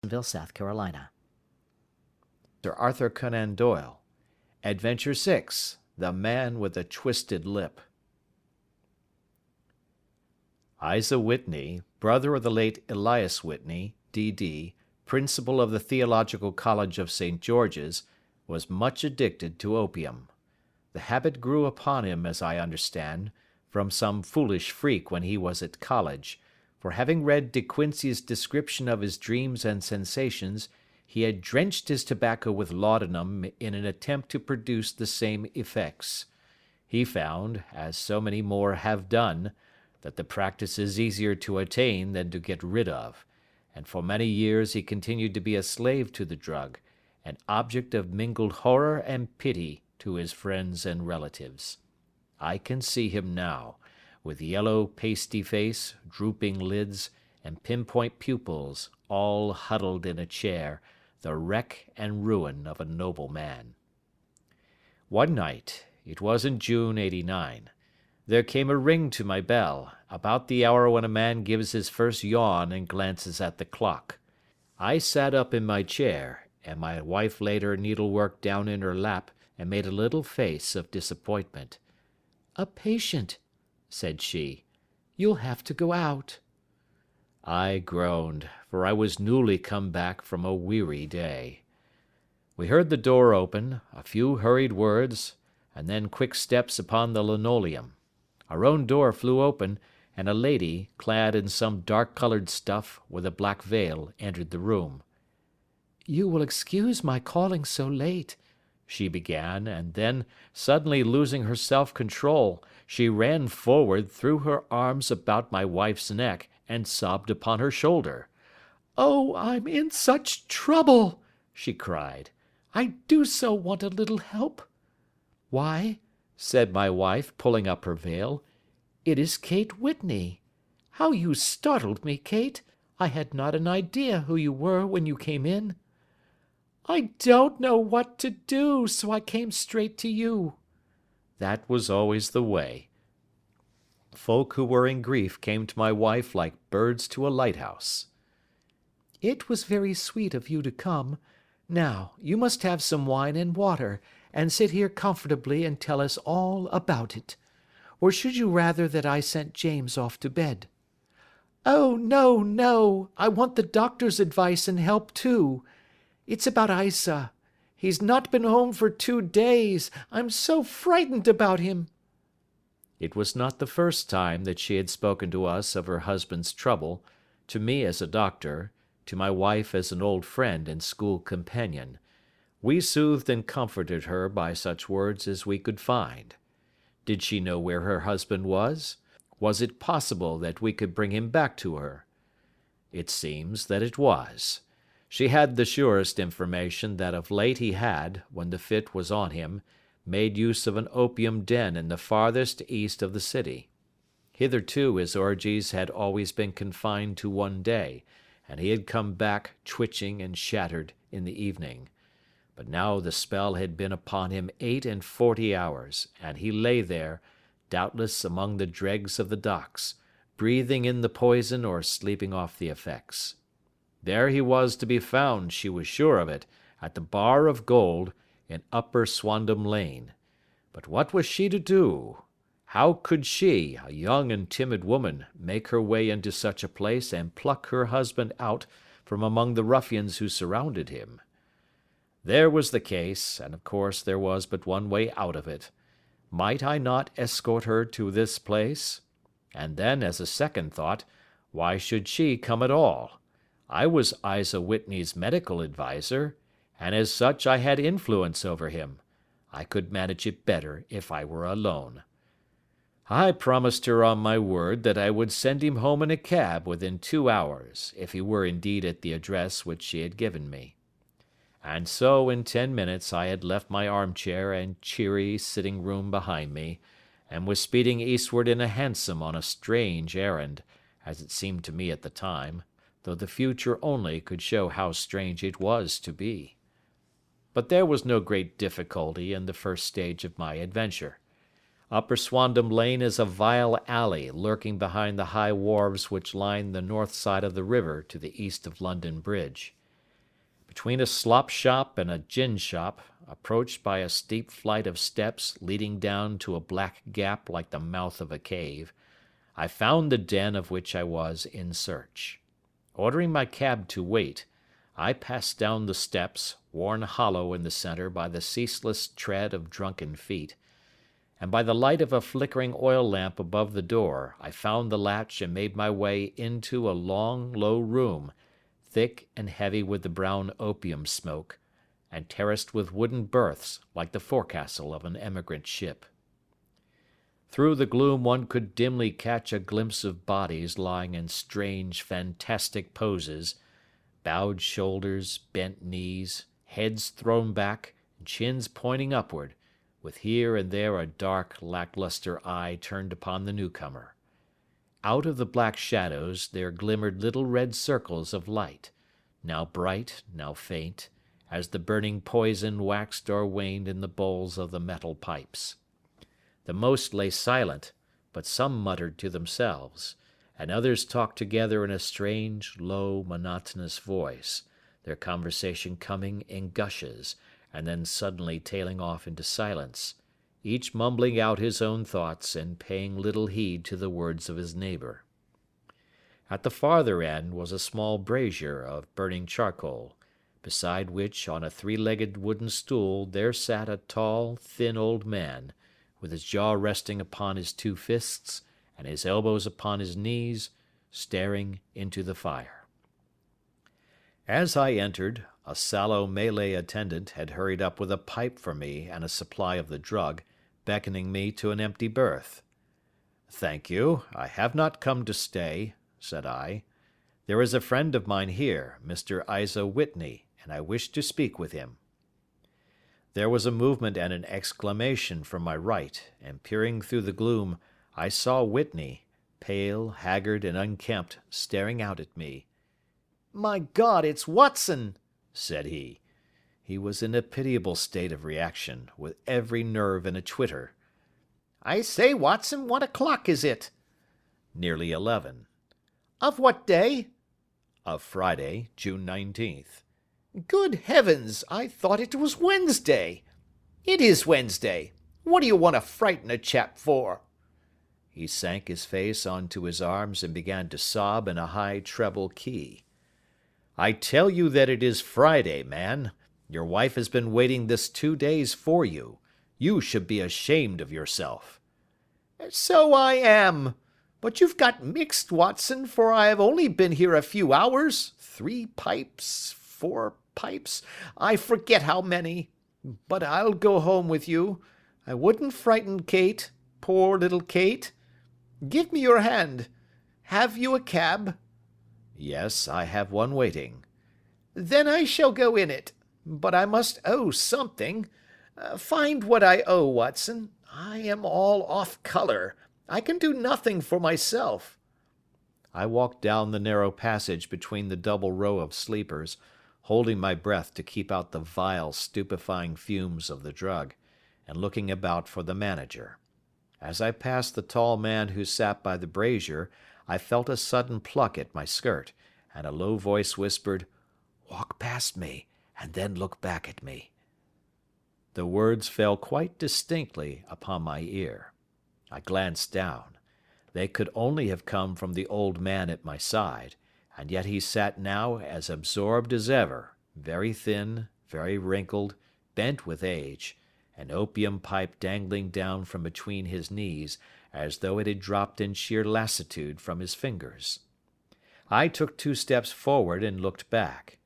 Jacksonville, South Carolina. Sir Arthur Conan Doyle. Adventure 6. The Man with a Twisted Lip. Isa Whitney, brother of the late Elias Whitney, D.D., principal of the Theological College of St. George's, was much addicted to opium. The habit grew upon him, as I understand, from some foolish freak when he was at college, for having read De Quincey's description of his dreams and sensations, he had drenched his tobacco with laudanum in an attempt to produce the same effects. He found, as so many more have done, that the practice is easier to attain than to get rid of, and for many years he continued to be a slave to the drug, an object of mingled horror and pity to his friends and relatives. I can see him now, with yellow pasty face, drooping lids, and pinpoint pupils, all huddled in a chair, the wreck and ruin of a noble man. One night, it was in June '89, there came a ring to my bell, about the hour when a man gives his first yawn and glances at the clock. I sat up in my chair, and my wife laid her needlework down in her lap and made a little face of disappointment. "A patient," said she. "You'll have to go out." I groaned, for I was newly come back from a weary day. We heard the door open, a few hurried words, and then quick steps upon the linoleum. Our own door flew open, and a lady, clad in some dark-coloured stuff, with a black veil, entered the room. "You will excuse my calling so late," she began, and then, suddenly losing her self-control, she ran forward, threw her arms about my wife's neck, and sobbed upon her shoulder. "Oh, I'm in such trouble!" she cried. "I do so want a little help." "Why," said my wife, pulling up her veil, "it is Kate Whitney. How you startled me, Kate! I had not an idea who you were when you came in." "I don't know what to do, so I came straight to you." That was always the way. Folk who were in grief came to my wife like birds to a lighthouse. "It was very sweet of you to come. Now, you must have some wine and water, and sit here comfortably and tell us all about it. Or should you rather that I sent James off to bed?" "Oh, no, no! I want the doctor's advice and help too. It's about Isa. He's not been home for 2 days. I'm so frightened about him." It was not the first time that she had spoken to us of her husband's trouble, to me as a doctor, to my wife as an old friend and school companion. We soothed and comforted her by such words as we could find. Did she know where her husband was? Was it possible that we could bring him back to her? It seems that it was. She had the surest information that of late he had, when the fit was on him, made use of an opium den in the farthest east of the city. Hitherto his orgies had always been confined to one day, and he had come back twitching and shattered in the evening. But now the spell had been upon him 48 hours, and he lay there, doubtless among the dregs of the docks, breathing in the poison or sleeping off the effects. There he was to be found, she was sure of it, at the Bar of Gold, in Upper Swandam Lane. But what was she to do? How could she, a young and timid woman, make her way into such a place and pluck her husband out from among the ruffians who surrounded him? There was the case, and of course there was but one way out of it. Might I not escort her to this place? And then, as a second thought, why should she come at all? I was Isa Whitney's medical adviser, and as such I had influence over him. I could manage it better if I were alone. I promised her on my word that I would send him home in a cab within 2 hours, if he were indeed at the address which she had given me. And so in 10 minutes I had left my armchair and cheery sitting-room behind me, and was speeding eastward in a hansom on a strange errand, as it seemed to me at the time, though the future only could show how strange it was to be. But there was no great difficulty in the first stage of my adventure. Upper Swandam Lane is a vile alley lurking behind the high wharves which line the north side of the river to the east of London Bridge. Between a slop shop and a gin shop, approached by a steep flight of steps leading down to a black gap like the mouth of a cave, I found the den of which I was in search. Ordering my cab to wait, I passed down the steps, worn hollow in the centre by the ceaseless tread of drunken feet, and by the light of a flickering oil lamp above the door I found the latch and made my way into a long, low room, thick and heavy with the brown opium smoke, and terraced with wooden berths like the forecastle of an emigrant ship. Through the gloom one could dimly catch a glimpse of bodies lying in strange, fantastic poses, bowed shoulders, bent knees, heads thrown back, and chins pointing upward, with here and there a dark, lacklustre eye turned upon the newcomer. Out of the black shadows there glimmered little red circles of light, now bright, now faint, as the burning poison waxed or waned in the bowls of the metal pipes. The most lay silent, but some muttered to themselves, and others talked together in a strange, low, monotonous voice, their conversation coming in gushes, and then suddenly tailing off into silence, each mumbling out his own thoughts and paying little heed to the words of his neighbour. At the farther end was a small brazier of burning charcoal, beside which, on a three-legged wooden stool, there sat a tall, thin old man, with his jaw resting upon his two fists and his elbows upon his knees, staring into the fire. As I entered, a sallow Malay attendant had hurried up with a pipe for me and a supply of the drug, beckoning me to an empty berth. "Thank you, I have not come to stay," said I. "There is a friend of mine here, Mr. Isa Whitney, and I wish to speak with him." There was a movement and an exclamation from my right, and peering through the gloom, I saw Whitney, pale, haggard, and unkempt, staring out at me. "My God, it's Watson!" said he. He was in a pitiable state of reaction, with every nerve in a twitter. "I say, Watson, what o'clock is it?" "Nearly 11. "Of what day?" "Of Friday, June 19th. "Good heavens, I thought it was Wednesday." "It is Wednesday. What do you want to frighten a chap for?" He sank his face onto his arms and began to sob in a high treble key. "I tell you that it is Friday, man. Your wife has been waiting this 2 days for you. You should be ashamed of yourself." "So I am. But you've got mixed, Watson, for I have only been here a few hours. 3 pipes, 4 pipes, I forget how many. But I'll go home with you. I wouldn't frighten Kate, poor little Kate. Give me your hand. Have you a cab?" "Yes, I have one waiting." "Then I shall go in it. But I must owe something. Find what I owe, Watson. I am all off colour. I can do nothing for myself." I walked down the narrow passage between the double row of sleepers, holding my breath to keep out the vile, stupefying fumes of the drug, and looking about for the manager. As I passed the tall man who sat by the brazier, I felt a sudden pluck at my skirt, and a low voice whispered, "Walk past me, and then look back at me." The words fell quite distinctly upon my ear. I glanced down. They could only have come from the old man at my side, and yet he sat now as absorbed as ever, very thin, very wrinkled, bent with age, an opium pipe dangling down from between his knees as though it had dropped in sheer lassitude from his fingers. I took 2 steps forward and looked back.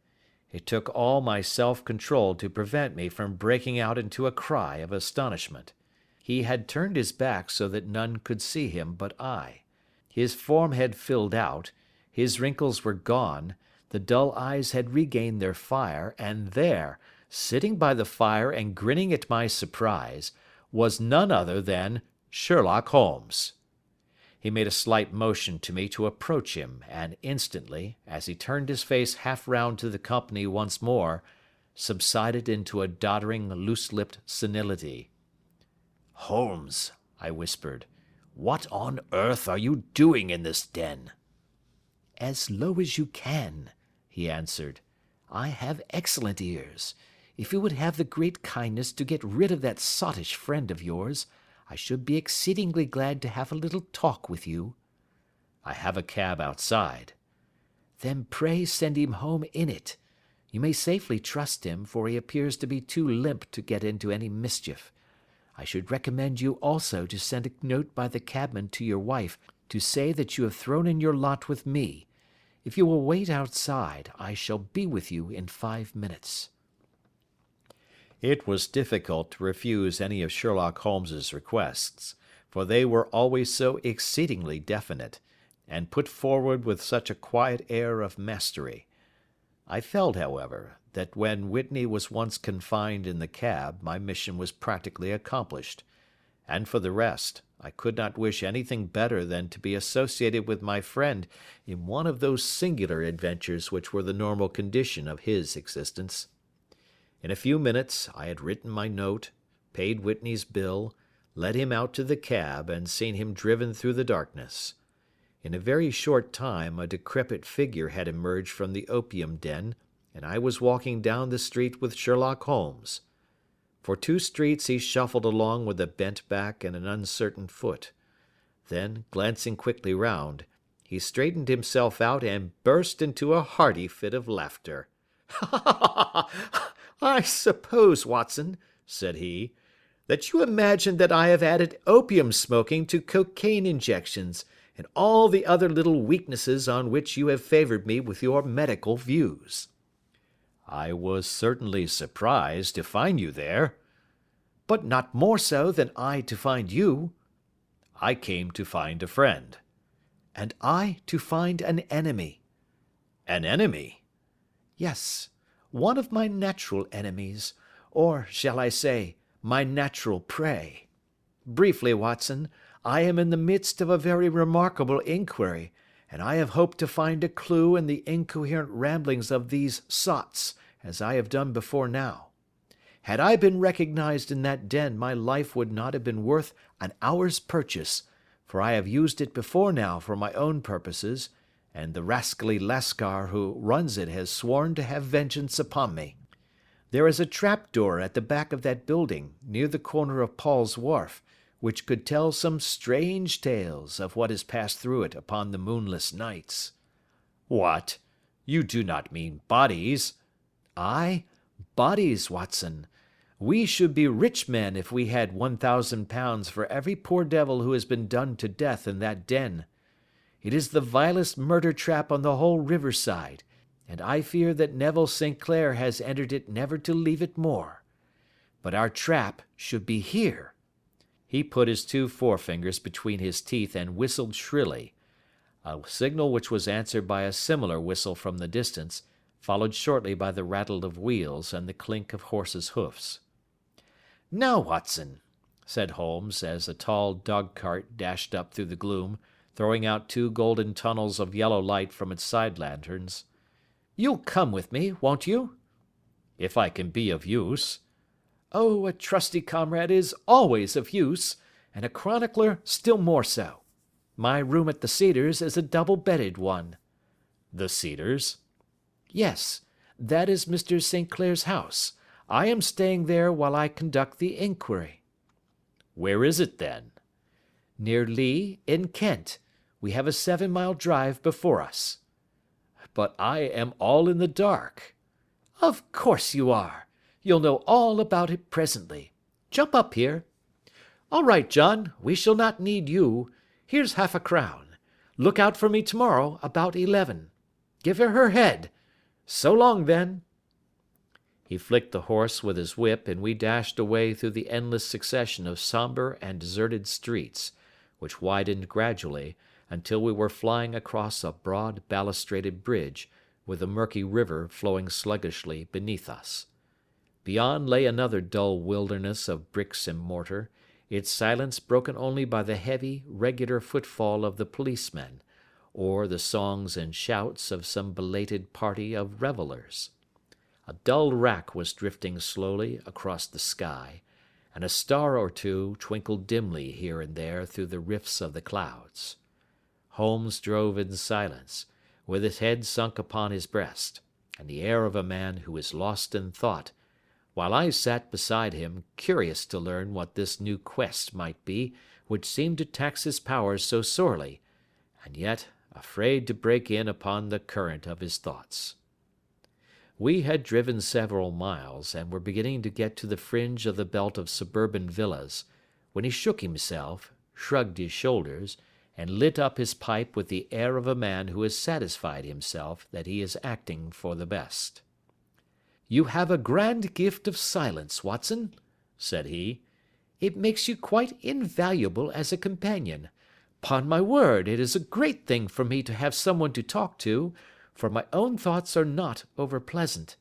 It took all my self-control to prevent me from breaking out into a cry of astonishment. He had turned his back so that none could see him but I. His form had filled out, his wrinkles were gone, the dull eyes had regained their fire, and there, sitting by the fire and grinning at my surprise, was none other than Sherlock Holmes. He made a slight motion to me to approach him, and instantly, as he turned his face half round to the company once more, subsided into a doddering, loose-lipped senility. "Holmes," I whispered, "what on earth are you doing in this den?" "As low as you can," he answered. I have excellent ears. If you would have the great kindness to get rid of that sottish friend of yours, I should be exceedingly glad to have a little talk with you." "I have a cab outside." "Then pray send him home in it. You may safely trust him, for he appears to be too limp to get into any mischief. I should recommend you also to send a note by the cabman to your wife to say that you have thrown in your lot with me. If you will wait outside, I shall be with you in 5 minutes." It was difficult to refuse any of Sherlock Holmes's requests, for they were always so exceedingly definite, and put forward with such a quiet air of mastery. I felt, however, that when Whitney was once confined in the cab my mission was practically accomplished, and for the rest, I could not wish anything better than to be associated with my friend in one of those singular adventures which were the normal condition of his existence. In a few minutes I had written my note, paid Whitney's bill, led him out to the cab, and seen him driven through the darkness. In a very short time a decrepit figure had emerged from the opium den, and I was walking down the street with Sherlock Holmes. For 2 streets he shuffled along with a bent back and an uncertain foot. Then, glancing quickly round, he straightened himself out and burst into a hearty fit of laughter. "I suppose, Watson," said he, "that you imagine that I have added opium smoking to cocaine injections, and all the other little weaknesses on which you have favoured me with your medical views." "I was certainly surprised to find you there." "But not more so than I to find you." "I came to find a friend." "And I to find an enemy." "An enemy?" "Yes, one of my natural enemies, or, shall I say, my natural prey. Briefly, Watson, I am in the midst of a very remarkable inquiry, and I have hoped to find a clue in the incoherent ramblings of these sots, as I have done before now. Had I been recognized in that den, my life would not have been worth an hour's purchase, for I have used it before now for my own purposes, and the rascally Lascar who runs it has sworn to have vengeance upon me. There is a trap-door at the back of that building, near the corner of Paul's Wharf, which could tell some strange tales of what has passed through it upon the moonless nights." "What? You do not mean bodies?" "Aye, bodies, Watson. We should be rich men if we had £1,000 for every poor devil who has been done to death in that den. It is the vilest murder trap on the whole riverside, and I fear that Neville St. Clair has entered it never to leave it more. But our trap should be here." He put his 2 forefingers between his teeth and whistled shrilly, a signal which was answered by a similar whistle from the distance, followed shortly by the rattle of wheels and the clink of horses' hoofs. "Now, Watson," said Holmes, as a tall dog-cart dashed up through the gloom, throwing out 2 golden tunnels of yellow light from its side lanterns, "you'll come with me, won't you?" "If I can be of use." "Oh, a trusty comrade is always of use, and a chronicler still more so. My room at the Cedars is a double-bedded one." "The Cedars?" "Yes, that is Mr. St. Clair's house. I am staying there while I conduct the inquiry." "Where is it, then?" "Near Lee, in Kent. We have a 7-mile drive before us." "But I am all in the dark." "Of course you are. You'll know all about it presently. Jump up here. All right, John, we shall not need you. Here's £50. Look out for me tomorrow about 11. Give her head. So long, then." He flicked the horse with his whip, and we dashed away through the endless succession of sombre and deserted streets, which widened gradually, until we were flying across a broad balustraded bridge, with the murky river flowing sluggishly beneath us. Beyond lay another dull wilderness of bricks and mortar, its silence broken only by the heavy, regular footfall of the policemen, or the songs and shouts of some belated party of revellers. A dull wrack was drifting slowly across the sky, and a star or 2 twinkled dimly here and there through the rifts of the clouds. Holmes drove in silence, with his head sunk upon his breast, and the air of a man who is lost in thought, while I sat beside him, curious to learn what this new quest might be which seemed to tax his powers so sorely, and yet afraid to break in upon the current of his thoughts. We had driven several miles, and were beginning to get to the fringe of the belt of suburban villas, when he shook himself, shrugged his shoulders, and lit up his pipe with the air of a man who has satisfied himself that he is acting for the best. "You have a grand gift of silence, Watson," said he. "It makes you quite invaluable as a companion. 'Pon my word, it is a great thing for me to have someone to talk to, for my own thoughts are not over pleasant.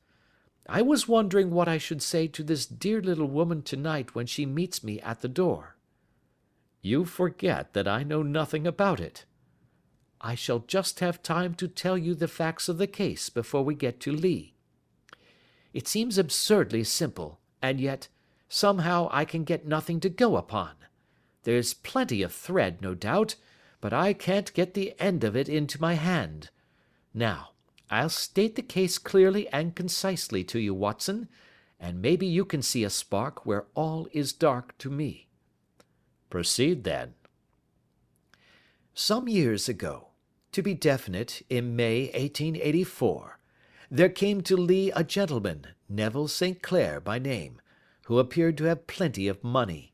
I was wondering what I should say to this dear little woman to-night when she meets me at the door." "You forget that I know nothing about it." "I shall just have time to tell you the facts of the case before we get to Lee. It seems absurdly simple, and yet, somehow I can get nothing to go upon. There's plenty of thread, no doubt, but I can't get the end of it into my hand. Now, I'll state the case clearly and concisely to you, Watson, and maybe you can see a spark where all is dark to me." "Proceed, then." "Some years ago, to be definite, in May 1884, there came to Lee a gentleman, Neville St. Clair by name, who appeared to have plenty of money.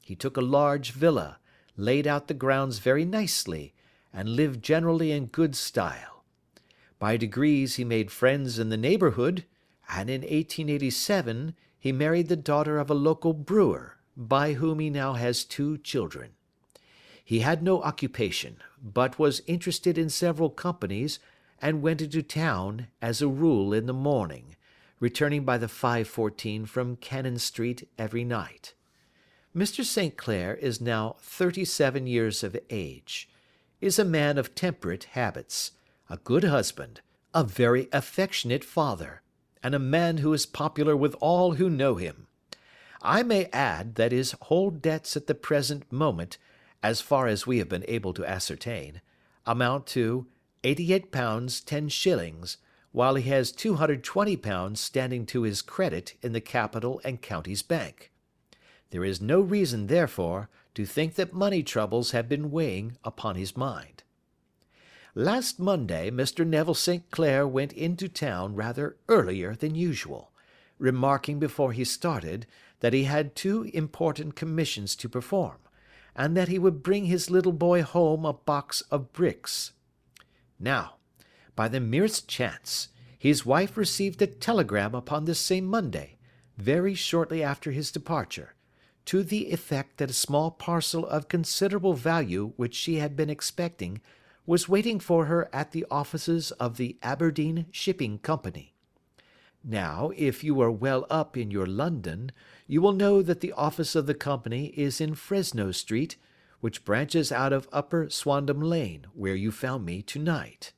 He took a large villa, laid out the grounds very nicely, and lived generally in good style. By degrees he made friends in the neighbourhood, and in 1887 he married the daughter of a local brewer, by whom he now has 2 children. He had no occupation, but was interested in several companies, and went into town, as a rule, in the morning, returning by the 5:14 from Cannon Street every night. Mr. St. Clair is now 37 years of age, is a man of temperate habits, a good husband, a very affectionate father, and a man who is popular with all who know him. I may add that his whole debts at the present moment, as far as we have been able to ascertain, amount to £88 10s, while he has £220 standing to his credit in the Capital and Counties Bank. There is no reason, therefore, to think that money troubles have been weighing upon his mind. Last Monday Mr. Neville St. Clair went into town rather earlier than usual, remarking before he started that he had 2 important commissions to perform, and that he would bring his little boy home a box of bricks. Now, by the merest chance, his wife received a telegram upon this same Monday, very shortly after his departure, to the effect that a small parcel of considerable value which she had been expecting was waiting for her at the offices of the Aberdeen Shipping Company. Now, if you are well up in your London, you will know that the office of the company is in Fresno Street, which branches out of Upper Swandam Lane, where you found me to-night.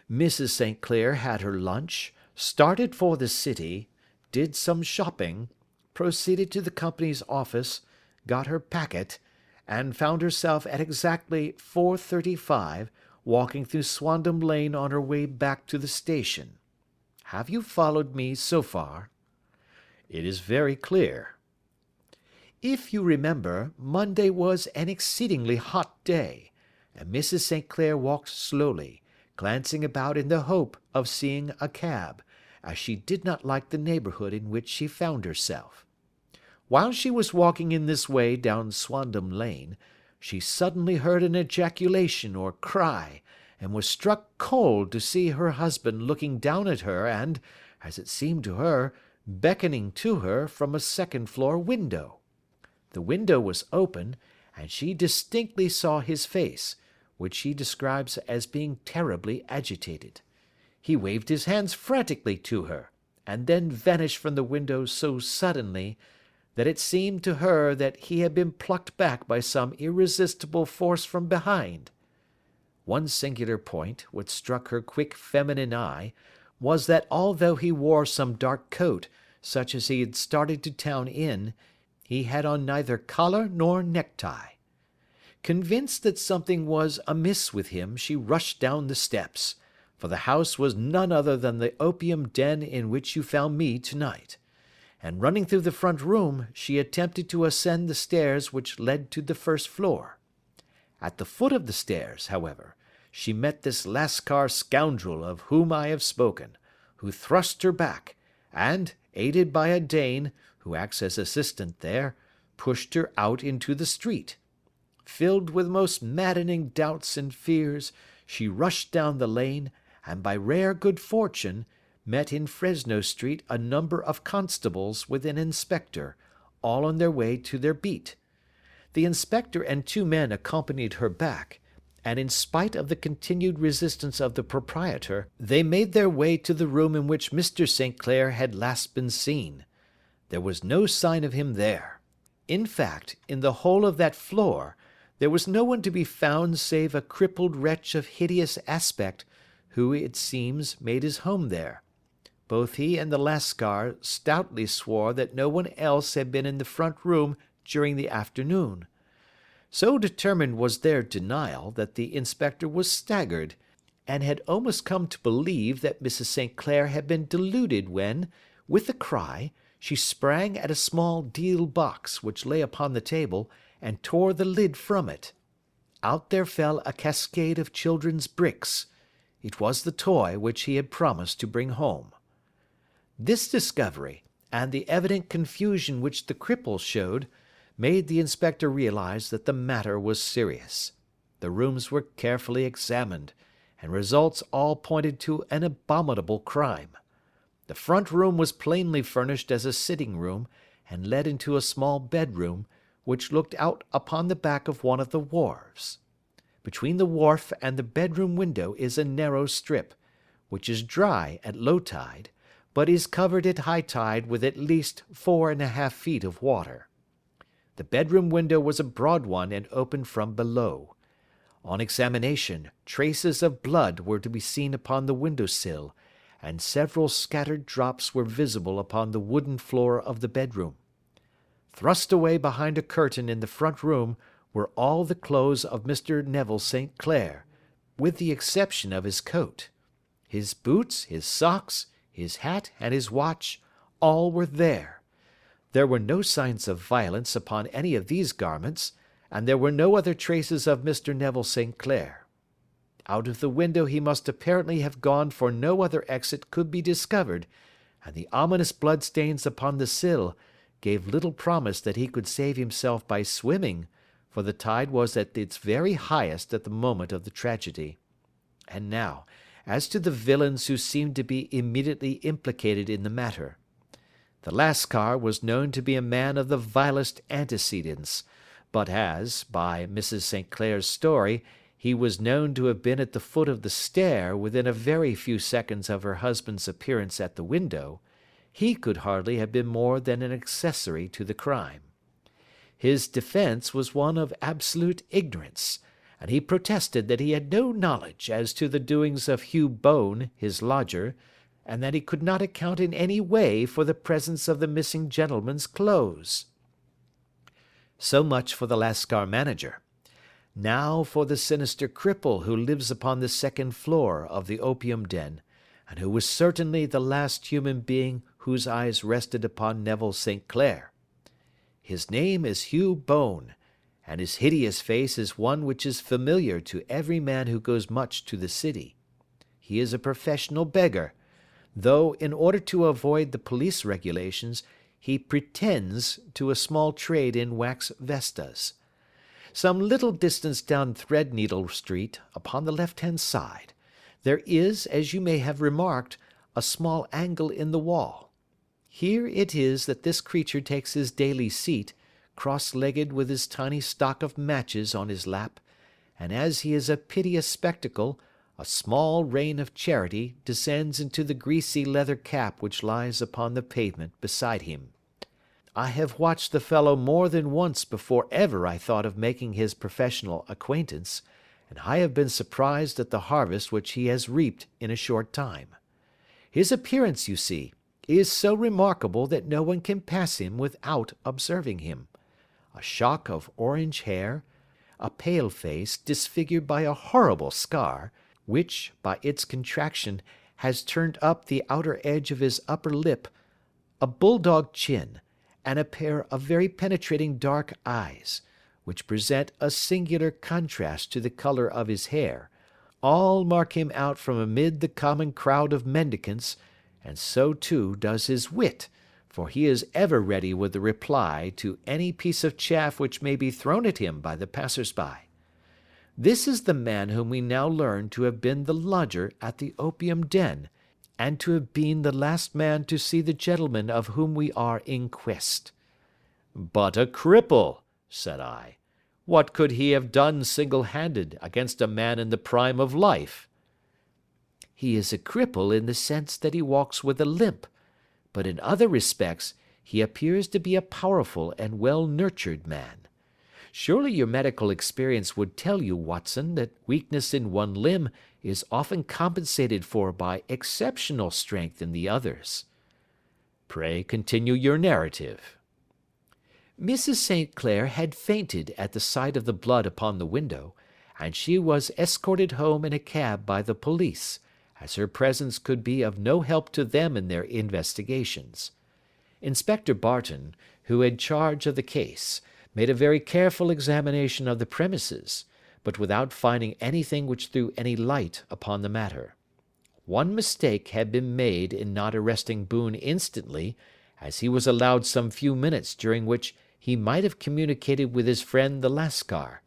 Mrs. St. Clair had her lunch, started for the city, did some shopping, proceeded to the company's office, got her packet, and found herself at exactly 4:35 walking through Swandam Lane on her way back to the station. Have you followed me so far?" "It is very clear." "If you remember, Monday was an exceedingly hot day, and Mrs. St. Clair walked slowly, glancing about in the hope of seeing a cab, as she did not like the neighbourhood in which she found herself. While she was walking in this way down Swandam Lane, she suddenly heard an ejaculation or cry, and was struck cold to see her husband looking down at her and, as it seemed to her, beckoning to her from a second-floor window. The window was open, and she distinctly saw his face, which she describes as being terribly agitated. He waved his hands frantically to her, and then vanished from the window so suddenly that it seemed to her that he had been plucked back by some irresistible force from behind. One singular point, which struck her quick feminine eye, was that although he wore some dark coat, such as he had started to town in, he had on neither collar nor necktie. Convinced that something was amiss with him, she rushed down the steps, for the house was none other than the opium den in which you found me tonight, and running through the front room, she attempted to ascend the stairs which led to the first floor. At the foot of the stairs, however, she met this Lascar scoundrel of whom I have spoken, who thrust her back, and, aided by a Dane, who acts as assistant there, pushed her out into the street. Filled with most maddening doubts and fears, she rushed down the lane, and by rare good fortune, met in Fresno Street a number of constables with an inspector, all on their way to their beat. The inspector and 2 men accompanied her back, and in spite of the continued resistance of the proprietor, they made their way to the room in which Mr. St. Clair had last been seen. There was no sign of him there. In fact, in the whole of that floor, there was no one to be found save a crippled wretch of hideous aspect, who, it seems, made his home there. Both he and the Lascar stoutly swore that no one else had been in the front room during the afternoon. So determined was their denial that the inspector was staggered, and had almost come to believe that Mrs. St. Clair had been deluded when, with a cry, she sprang at a small deal box which lay upon the table, and tore the lid from it. Out there fell a cascade of children's bricks. It was the toy which he had promised to bring home. This discovery, and the evident confusion which the cripple showed, made the inspector realize that the matter was serious. The rooms were carefully examined, and results all pointed to an abominable crime. The front room was plainly furnished as a sitting room, and led into a small bedroom, which looked out upon the back of one of the wharves. Between the wharf and the bedroom window is a narrow strip, which is dry at low tide, but is covered at high tide with at least 4½ feet of water. The bedroom window was a broad one and opened from below. On examination, traces of blood were to be seen upon the window sill, and several scattered drops were visible upon the wooden floor of the bedroom. Thrust away behind a curtain in the front room were all the clothes of Mr. Neville St. Clair, with the exception of his coat. His boots, his socks, his hat, and his watch, all were there. There were no signs of violence upon any of these garments, and there were no other traces of Mr. Neville St. Clair. Out of the window he must apparently have gone, for no other exit could be discovered, and the ominous bloodstains upon the sill gave little promise that he could save himself by swimming, for the tide was at its very highest at the moment of the tragedy. And now, as to the villains who seemed to be immediately implicated in the matter. The Lascar was known to be a man of the vilest antecedents, but as, by Mrs. St. Clair's story, he was known to have been at the foot of the stair within a very few seconds of her husband's appearance at the window, he could hardly have been more than an accessory to the crime. His defence was one of absolute ignorance, and he protested that he had no knowledge as to the doings of Hugh Bone, his lodger, and that he could not account in any way for the presence of the missing gentleman's clothes. So much for the Lascar manager. Now for the sinister cripple who lives upon the second floor of the opium den, and who was certainly the last human being whose eyes rested upon Neville St. Clair. His name is Hugh Bone, and his hideous face is one which is familiar to every man who goes much to the city. He is a professional beggar, though, in order to avoid the police regulations, he pretends to a small trade in wax vestas. Some little distance down Threadneedle Street, upon the left-hand side, there is, as you may have remarked, a small angle in the wall. Here it is that this creature takes his daily seat, cross-legged with his tiny stock of matches on his lap, and as he is a piteous spectacle, a small rain of charity descends into the greasy leather cap which lies upon the pavement beside him. I have watched the fellow more than once before ever I thought of making his professional acquaintance, and I have been surprised at the harvest which he has reaped in a short time. His appearance, you see, is so remarkable that no one can pass him without observing him. A shock of orange hair, a pale face disfigured by a horrible scar, which, by its contraction, has turned up the outer edge of his upper lip, a bulldog chin, and a pair of very penetrating dark eyes, which present a singular contrast to the colour of his hair, all mark him out from amid the common crowd of mendicants, and so too does his wit, for he is ever ready with a reply to any piece of chaff which may be thrown at him by the passers-by. This is the man whom we now learn to have been the lodger at the opium den, and to have been the last man to see the gentleman of whom we are in quest. But a cripple, said I. What could he have done single-handed against a man in the prime of life? He is a cripple in the sense that he walks with a limp, but in other respects he appears to be a powerful and well-nurtured man. Surely your medical experience would tell you, Watson, that weakness in one limb is often compensated for by exceptional strength in the others. Pray continue your narrative. Mrs. St. Clair had fainted at the sight of the blood upon the window, and she was escorted home in a cab by the police, as her presence could be of no help to them in their investigations. Inspector Barton, who had charge of the case, made a very careful examination of the premises, but without finding anything which threw any light upon the matter. One mistake had been made in not arresting Boone instantly, as he was allowed some few minutes during which he might have communicated with his friend the Lascar,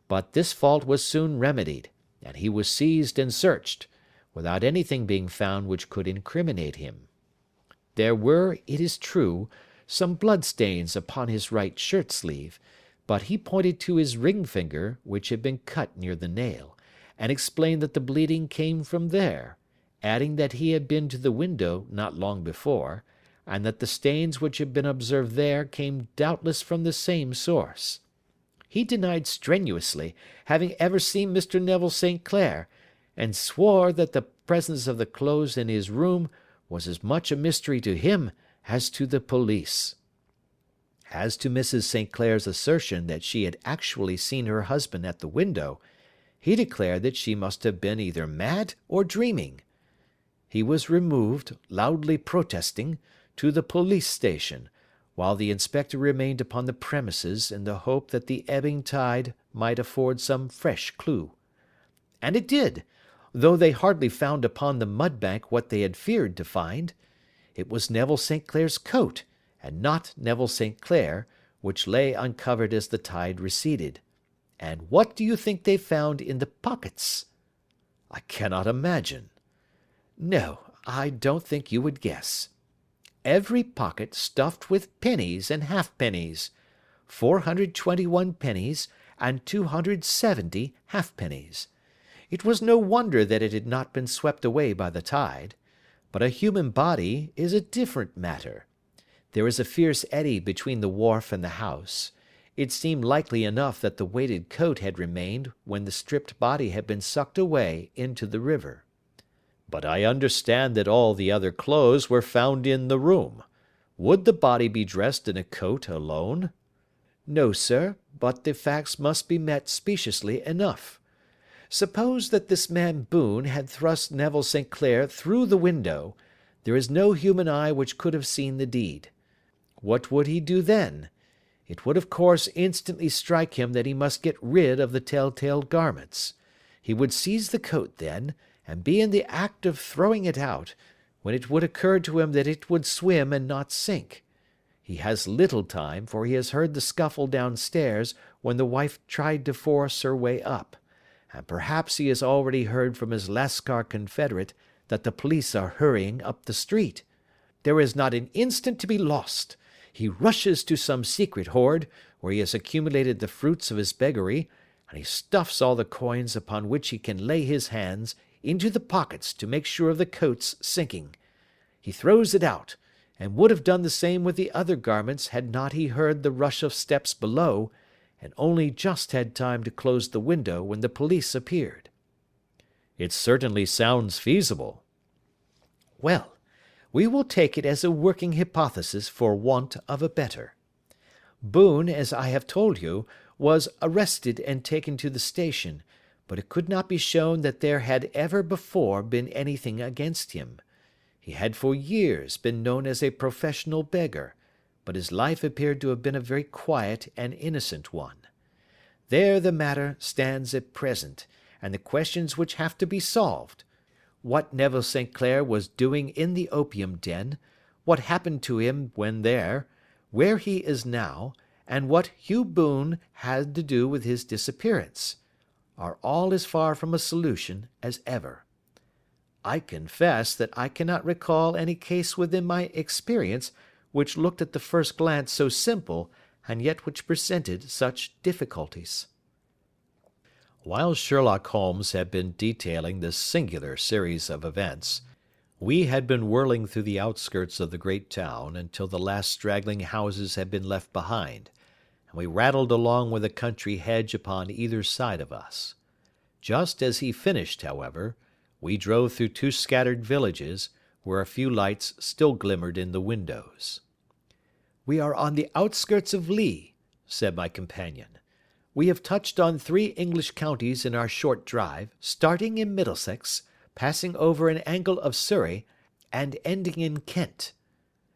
but this fault was soon remedied, and he was seized and searched, without anything being found which could incriminate him. There were, it is true, some blood-stains upon his right shirt-sleeve, but he pointed to his ring finger, which had been cut near the nail, and explained that the bleeding came from there, adding that he had been to the window not long before, and that the stains which had been observed there came doubtless from the same source. He denied strenuously having ever seen Mr. Neville St. Clair, and swore that the presence of the clothes in his room was as much a mystery to him as to the police. As to Mrs. St. Clair's assertion that she had actually seen her husband at the window, he declared that she must have been either mad or dreaming. He was removed, loudly protesting, to the police station, while the inspector remained upon the premises in the hope that the ebbing tide might afford some fresh clue. And it did, though they hardly found upon the mud-bank what they had feared to find. It was Neville St. Clair's coat, and not Neville St. Clair, which lay uncovered as the tide receded. And what do you think they found in the pockets? I cannot imagine. No, I don't think you would guess. Every pocket stuffed with pennies and halfpennies, 421 pennies and 270 halfpennies. It was no wonder that it had not been swept away by the tide. But a human body is a different matter. There is a fierce eddy between the wharf and the house. It seemed likely enough that the weighted coat had remained when the stripped body had been sucked away into the river. But I understand that all the other clothes were found in the room. Would the body be dressed in a coat alone? No, sir, but the facts must be met speciously enough. Suppose that this man Boone had thrust Neville St. Clair through the window, there is no human eye which could have seen the deed. What would he do then? It would of course instantly strike him that he must get rid of the tell-tale garments. He would seize the coat then, and be in the act of throwing it out, when it would occur to him that it would swim and not sink. He has little time, for he has heard the scuffle downstairs when the wife tried to force her way up, and perhaps he has already heard from his Lascar confederate that the police are hurrying up the street. There is not an instant to be lost. He rushes to some secret hoard, where he has accumulated the fruits of his beggary, and he stuffs all the coins upon which he can lay his hands into the pockets to make sure of the coat's sinking. He throws it out, and would have done the same with the other garments had not he heard the rush of steps below, and only just had time to close the window when the police appeared. It certainly sounds feasible. Well, we will take it as a working hypothesis for want of a better. Boone, as I have told you, was arrested and taken to the station, but it could not be shown that there had ever before been anything against him. He had for years been known as a professional beggar, but his life appeared to have been a very quiet and innocent one. There the matter stands at present, and the questions which have to be solved. What Neville St. Clair was doing in the opium den, what happened to him when there, where he is now, and what Hugh Boone had to do with his disappearance, are all as far from a solution as ever. I confess that I cannot recall any case within my experience which looked at the first glance so simple, and yet which presented such difficulties. While Sherlock Holmes had been detailing this singular series of events, we had been whirling through the outskirts of the great town until the last straggling houses had been left behind, and we rattled along with a country hedge upon either side of us. Just as he finished, however, we drove through 2 scattered villages, where a few lights still glimmered in the windows. "We are on the outskirts of Lee," said my companion. "We have touched on 3 English counties in our short drive, starting in Middlesex, passing over an angle of Surrey, and ending in Kent.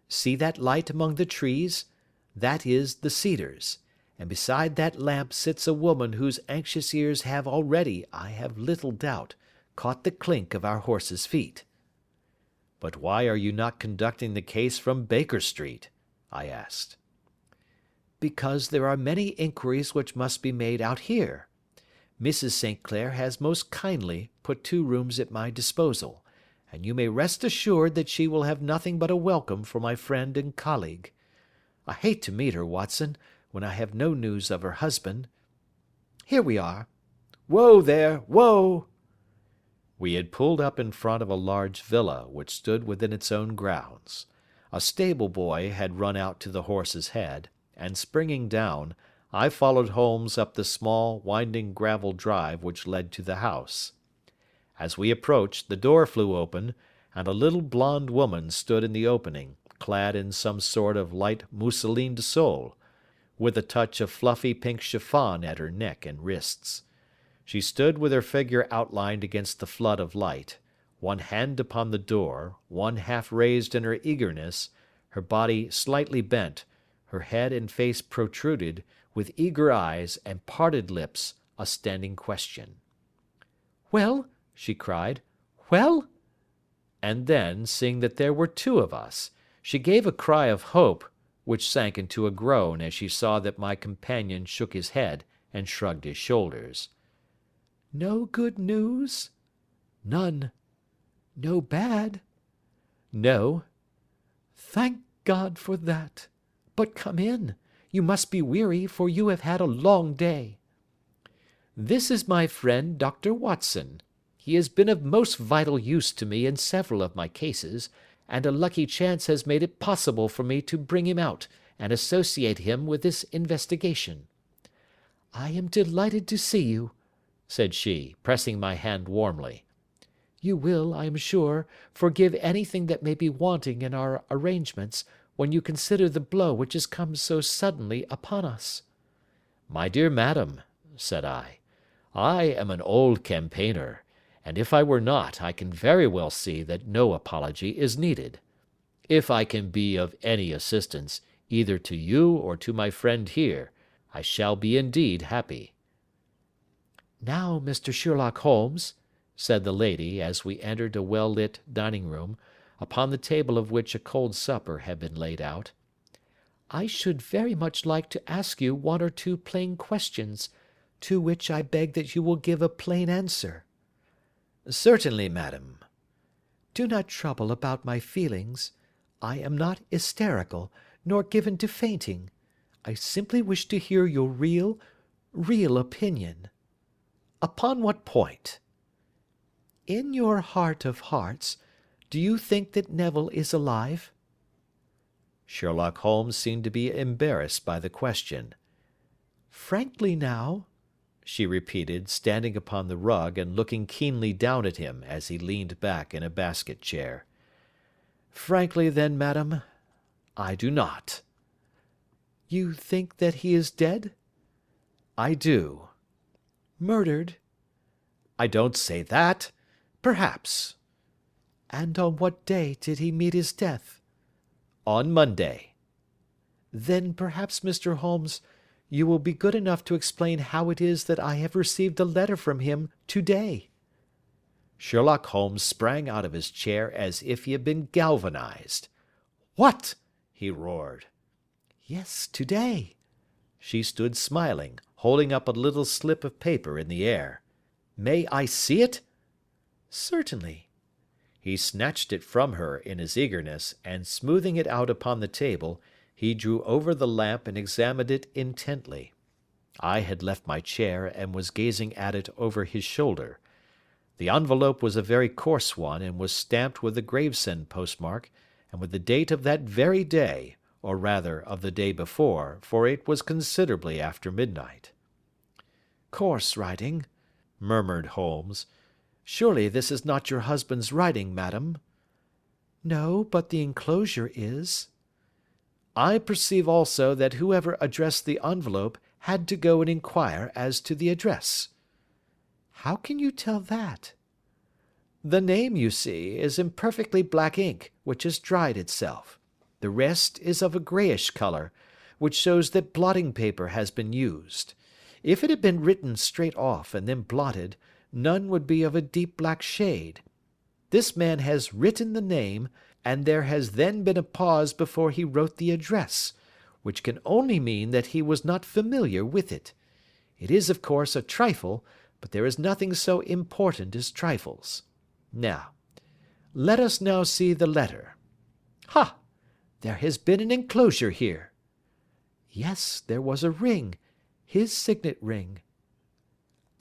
See that light among the trees? That is the Cedars, and beside that lamp sits a woman whose anxious ears have already, I have little doubt, caught the clink of our horses' feet." "But why are you not conducting the case from Baker Street?" I asked. "Because there are many inquiries which must be made out here. Mrs. St. Clair has most kindly put 2 rooms at my disposal, and you may rest assured that she will have nothing but a welcome for my friend and colleague. I hate to meet her, Watson, when I have no news of her husband. Here we are. Whoa there, whoa!" We had pulled up in front of a large villa which stood within its own grounds. A stable boy had run out to the horse's head, and springing down, I followed Holmes up the small, winding gravel drive which led to the house. As we approached, the door flew open, and a little blonde woman stood in the opening, clad in some sort of light mousseline de sole, with a touch of fluffy pink chiffon at her neck and wrists. She stood with her figure outlined against the flood of light, one hand upon the door, one half raised in her eagerness, her body slightly bent, her head and face protruded, with eager eyes and parted lips, a standing question. "Well?" she cried. "Well?" And then, seeing that there were 2 of us, she gave a cry of hope, which sank into a groan as she saw that my companion shook his head and shrugged his shoulders. "No good news?" "None." "No bad?" "No." "Thank God for that. But come in. You must be weary, for you have had a long day. This is my friend Dr. Watson. He has been of most vital use to me in several of my cases, and a lucky chance has made it possible for me to bring him out and associate him with this investigation. I am delighted to see you," said she, pressing my hand warmly. "You will, I am sure, forgive anything that may be wanting in our arrangements, when you consider the blow which has come so suddenly upon us." "My dear madam," said I am an old campaigner, and if I were not, I can very well see that no apology is needed. If I can be of any assistance, either to you or to my friend here, I shall be indeed happy." "Now, Mr. Sherlock Holmes," said the lady, as we entered a well-lit dining-room, upon the table of which a cold supper had been laid out, "I should very much like to ask you 1 or 2 plain questions, to which I beg that you will give a plain answer." "Certainly, madam." "Do not trouble about my feelings. I am not hysterical, nor given to fainting. I simply wish to hear your real opinion." "Upon what point?" "In your heart of hearts, do you think that Neville is alive?" Sherlock Holmes seemed to be embarrassed by the question. "Frankly now," she repeated, standing upon the rug and looking keenly down at him as he leaned back in a basket chair. "Frankly, then, madam, I do not." "You think that he is dead?" "I do." "Murdered?" I don't say that. Perhaps. And on what day did he meet his death? On Monday. Then perhaps, Mr. Holmes, you will be good enough to explain how it is that I have received a letter from him to-day. Sherlock Holmes sprang out of his chair as if he had been galvanized. "What?" he roared. Yes, to-day. She stood smiling, holding up a little slip of paper in the air. "May I see it?" Certainly. He snatched it from her in his eagerness, and smoothing it out upon the table, he drew over the lamp and examined it intently. I had left my chair and was gazing at it over his shoulder. The envelope was a very coarse one, and was stamped with the Gravesend postmark, and with the date of that very day, or rather of the day before, for it was considerably after midnight. Coarse writing, murmured Holmes. Surely this is not your husband's writing, madam? No, but the enclosure is. I perceive also that whoever addressed the envelope had to go and inquire as to the address. How can you tell that? The name, you see, is in perfectly black ink, which has dried itself. The rest is of a greyish colour, which shows that blotting paper has been used. If it had been written straight off and then blotted, none would be of a deep black shade. This man has written the name, and there has then been a pause before he wrote the address, which can only mean that he was not familiar with it. It is, of course, a trifle, but there is nothing so important as trifles. Now, let us now see the letter. Ha! There has been an enclosure here. Yes, there was a ring, his signet ring.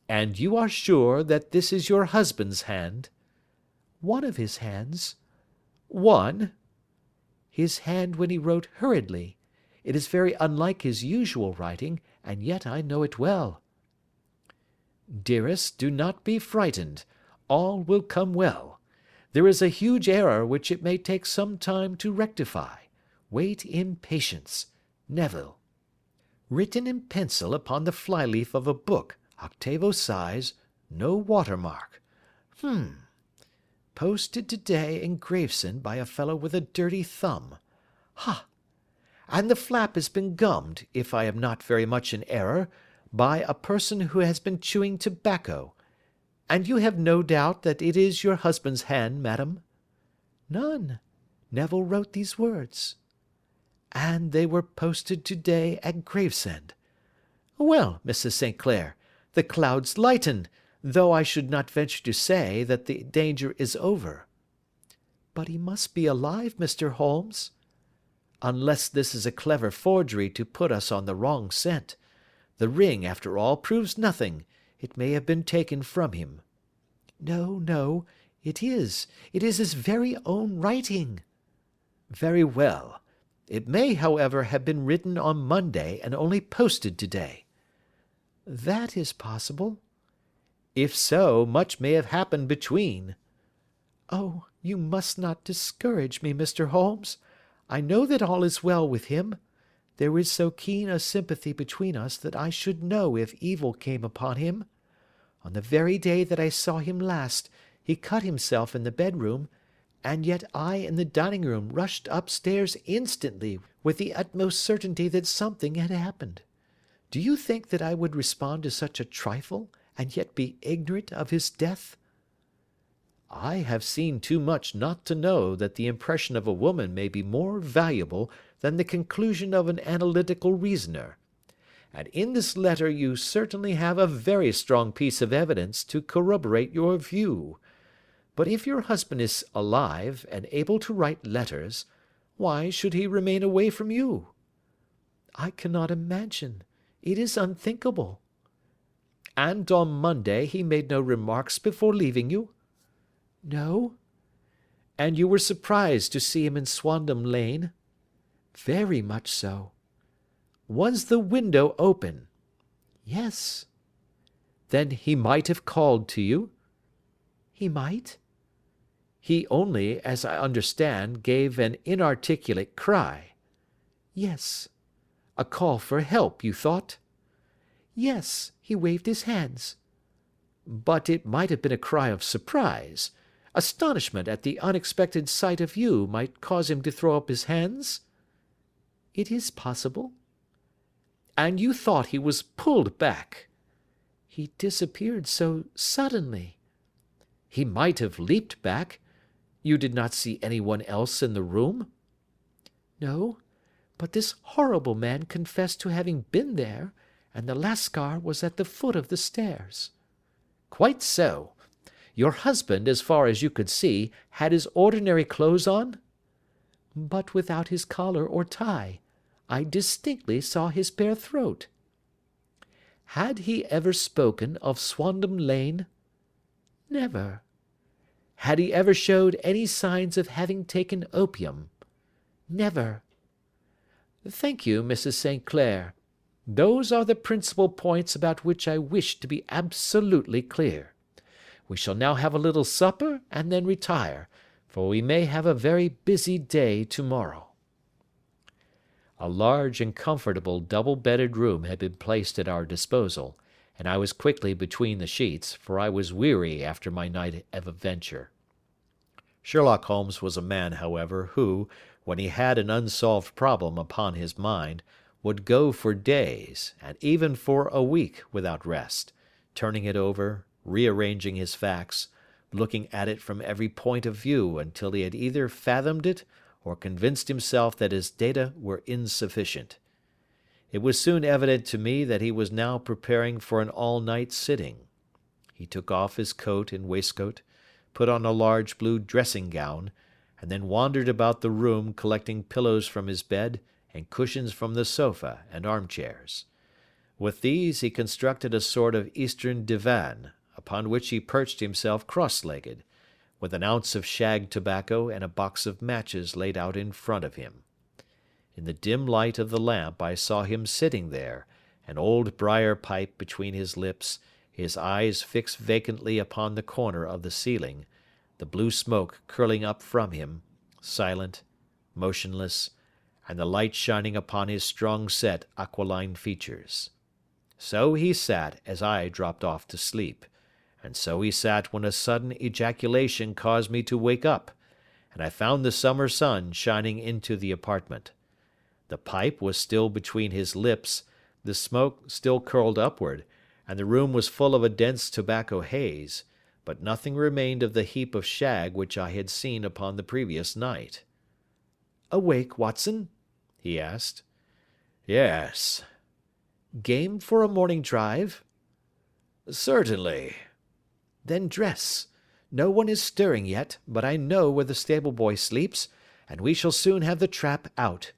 And you are sure that this is your husband's hand? One of his hands. One? His hand when he wrote hurriedly. It is very unlike his usual writing, and yet I know it well. Dearest, do not be frightened. All will come well. There is a huge error which it may take some time to rectify. Wait in patience. Neville. Written in pencil upon the flyleaf of a book, octavo size, no watermark. Posted today in Gravesend by a fellow with a dirty thumb. Ha! And the flap has been gummed, if I am not very much in error, by a person who has been chewing tobacco. And you have no doubt that it is your husband's hand, madam? None. Neville wrote these words. And they were posted to-day at Gravesend. Well, Mrs. St. Clair, the clouds lighten, though I should not venture to say that the danger is over. But he must be alive, Mr. Holmes. Unless this is a clever forgery to put us on the wrong scent. The ring, after all, proves nothing. It may have been taken from him. No, no, it is. It is his very own writing. Very well. It may, however, have been written on Monday and only posted today. That is possible. If so, much may have happened between. Oh, you must not discourage me, Mr. Holmes. I know that all is well with him. There is so keen a sympathy between us that I should know if evil came upon him. On the very day that I saw him last, he cut himself in the bedroom, and yet I in the dining-room rushed upstairs instantly with the utmost certainty that something had happened. Do you think that I would respond to such a trifle, and yet be ignorant of his death? I have seen too much not to know that the impression of a woman may be more valuable than the conclusion of an analytical reasoner. And in this letter you certainly have a very strong piece of evidence to corroborate your view. But if your husband is alive and able to write letters, why should he remain away from you? I cannot imagine. It is unthinkable. And on Monday he made no remarks before leaving you? No. And you were surprised to see him in Swandam Lane? Very much so. Was the window open? Yes. Then he might have called to you? He might. He only, as I understand, gave an inarticulate cry. Yes. A call for help, you thought? Yes, he waved his hands. But it might have been a cry of surprise. Astonishment at the unexpected sight of you might cause him to throw up his hands?" "It is possible." "And you thought he was pulled back?" "He disappeared so suddenly." "He might have leaped back. You did not see anyone else in the room?" "No, but this horrible man confessed to having been there, and the Lascar was at the foot of the stairs." "Quite so. Your husband, as far as you could see, had his ordinary clothes on?" "But without his collar or tie. I distinctly saw his bare throat." "Had he ever spoken of Swandam Lane?" "Never." "Had he ever showed any signs of having taken opium?" "Never." "Thank you, Mrs. St. Clair. Those are the principal points about which I wish to be absolutely clear. We shall now have a little supper and then retire, for we may have a very busy day to-morrow." A large and comfortable double-bedded room had been placed at our disposal, and I was quickly between the sheets, for I was weary after my night of adventure. Sherlock Holmes was a man, however, who, when he had an unsolved problem upon his mind, would go for days, and even for a week, without rest, turning it over, rearranging his facts, looking at it from every point of view until he had either fathomed it or convinced himself that his data were insufficient. It was soon evident to me that he was now preparing for an all-night sitting. He took off his coat and waistcoat, put on a large blue dressing-gown, and then wandered about the room collecting pillows from his bed and cushions from the sofa and armchairs. With these he constructed a sort of Eastern divan, upon which he perched himself cross-legged, with an ounce of shag tobacco and a box of matches laid out in front of him. In the dim light of the lamp I saw him sitting there, an old briar pipe between his lips, his eyes fixed vacantly upon the corner of the ceiling, the blue smoke curling up from him, silent, motionless, and the light shining upon his strong-set aquiline features. So he sat as I dropped off to sleep, and so he sat when a sudden ejaculation caused me to wake up, and I found the summer sun shining into the apartment. The pipe was still between his lips, the smoke still curled upward, and the room was full of a dense tobacco haze, but nothing remained of the heap of shag which I had seen upon the previous night. "Awake, Watson?" he asked. "Yes." "Game for a morning drive?" "Certainly." "Then dress. No one is stirring yet, but I know where the stable-boy sleeps, and we shall soon have the trap out."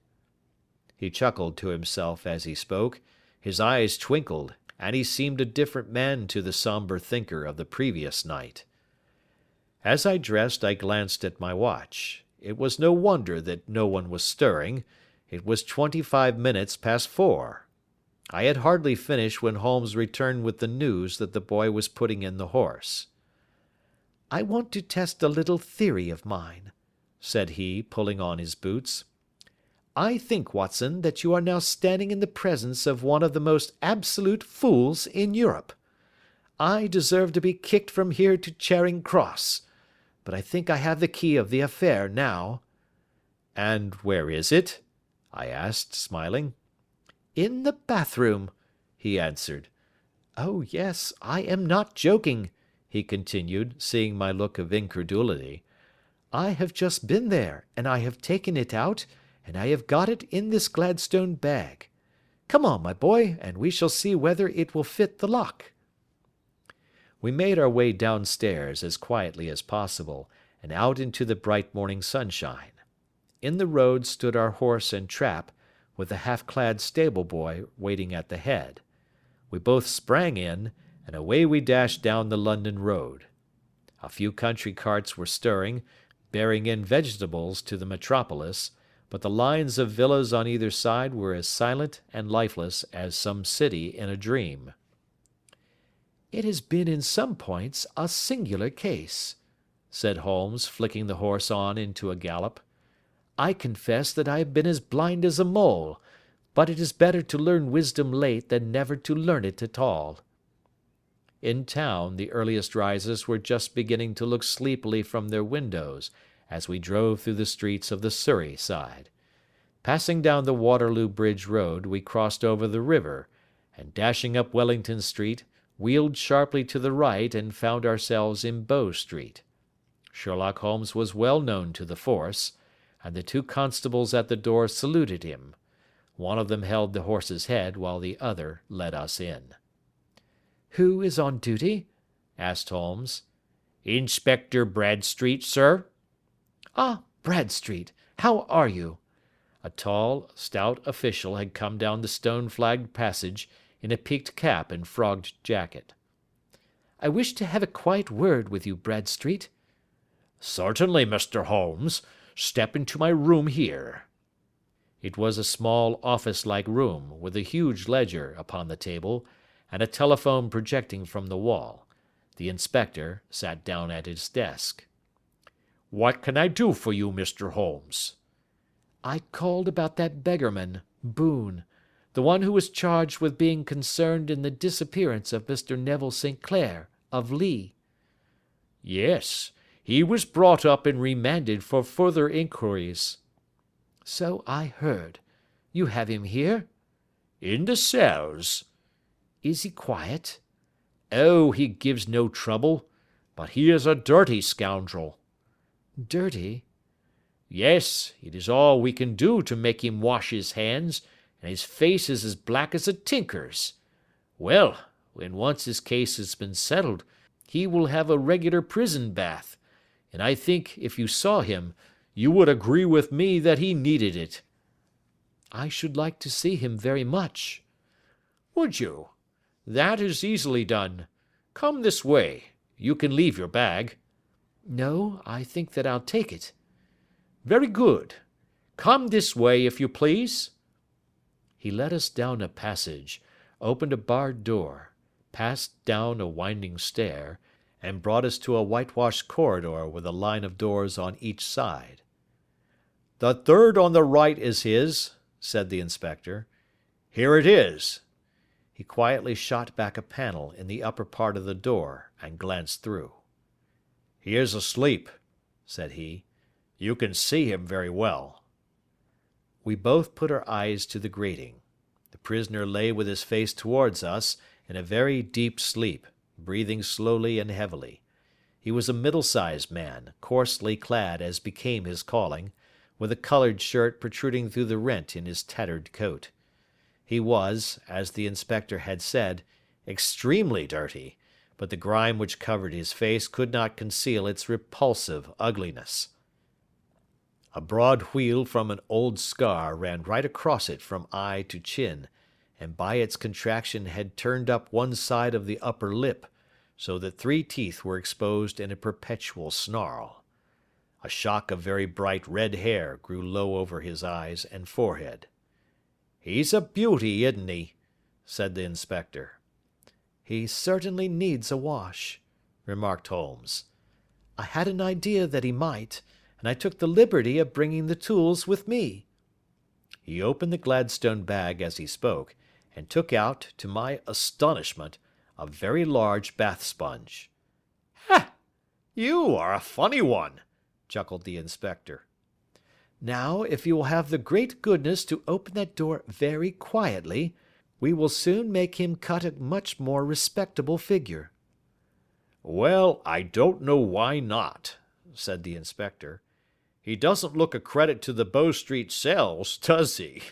He chuckled to himself as he spoke, his eyes twinkled, and he seemed a different man to the sombre thinker of the previous night. As I dressed I glanced at my watch. It was no wonder that no one was stirring. It was 25 minutes past 4. I had hardly finished when Holmes returned with the news that the boy was putting in the horse. "I want to test a little theory of mine," said he, pulling on his boots. "I think, Watson, that you are now standing in the presence of one of the most absolute fools in Europe. I deserve to be kicked from here to Charing Cross. But I think I have the key of the affair now." "And where is it?" I asked, smiling. "In the bathroom," he answered. "Oh yes, I am not joking," he continued, seeing my look of incredulity. "I have just been there, and I have taken it out, and I have got it in this Gladstone bag. Come on, my boy, and we shall see whether it will fit the lock." We made our way downstairs as quietly as possible, and out into the bright morning sunshine. In the road stood our horse and trap, with the half-clad stable-boy waiting at the head. We both sprang in, and away we dashed down the London road. A few country carts were stirring, bearing in vegetables to the metropolis, but the lines of villas on either side were as silent and lifeless as some city in a dream. "It has been in some points a singular case," said Holmes, flicking the horse on into a gallop. "I confess that I have been as blind as a mole, but it is better to learn wisdom late than never to learn it at all." In town, the earliest risers were just beginning to look sleepily from their windows as we drove through the streets of the Surrey side. Passing down the Waterloo Bridge Road, we crossed over the river, and dashing up Wellington Street, wheeled sharply to the right and found ourselves in Bow Street. Sherlock Holmes was well known to the force, and the two constables at the door saluted him. One of them held the horse's head, while the other led us in. "Who is on duty?" asked Holmes. "Inspector Bradstreet, sir." "Ah, Bradstreet, how are you?" A tall, stout official had come down the stone-flagged passage in a peaked cap and frogged jacket. "I wish to have a quiet word with you, Bradstreet." "Certainly, Mr. Holmes. Step into my room here." It was a small office-like room, with a huge ledger upon the table, and a telephone projecting from the wall. The inspector sat down at his desk. "What can I do for you, Mr. Holmes?" "I called about that beggarman, Boone, the one who was charged with being concerned in the disappearance of Mr. Neville St. Clair, of Lee." "Yes, he was brought up and remanded for further inquiries." "So I heard. You have him here?" "In the cells." "Is he quiet?" "Oh, he gives no trouble, but he is a dirty scoundrel." "Dirty?" "Yes, it is all we can do to make him wash his hands, and his face is as black as a tinker's. Well, when once his case has been settled, he will have a regular prison bath, and I think, if you saw him, you would agree with me that he needed it." "I should like to see him very much." "Would you? That is easily done. Come this way. You can leave your bag." "No, I think that I'll take it." "Very good. Come this way, if you please." He led us down a passage, opened a barred door, passed down a winding stair, and brought us to a whitewashed corridor with a line of doors on each side. "The third on the right is his," said the inspector. "Here it is." He quietly shot back a panel in the upper part of the door and glanced through. "He is asleep," said he. "You can see him very well." We both put our eyes to the grating. The prisoner lay with his face towards us in a very deep sleep, breathing slowly and heavily. He was a middle-sized man, coarsely clad as became his calling, with a coloured shirt protruding through the rent in his tattered coat. He was, as the inspector had said, extremely dirty, but the grime which covered his face could not conceal its repulsive ugliness. A broad wheal from an old scar ran right across it from eye to chin, and by its contraction had turned up one side of the upper lip, so that 3 teeth were exposed in a perpetual snarl. A shock of very bright red hair grew low over his eyes and forehead. "He's a beauty, isn't he?" said the inspector. "He certainly needs a wash," remarked Holmes. "I had an idea that he might, and I took the liberty of bringing the tools with me." He opened the Gladstone bag as he spoke, and took out, to my astonishment, a very large bath sponge. "Ha! You are a funny one," chuckled the inspector. "Now, if you will have the great goodness to open that door very quietly, we will soon make him cut a much more respectable figure." "Well, I don't know why not," said the inspector. "He doesn't look a credit to the Bow Street cells, does he?"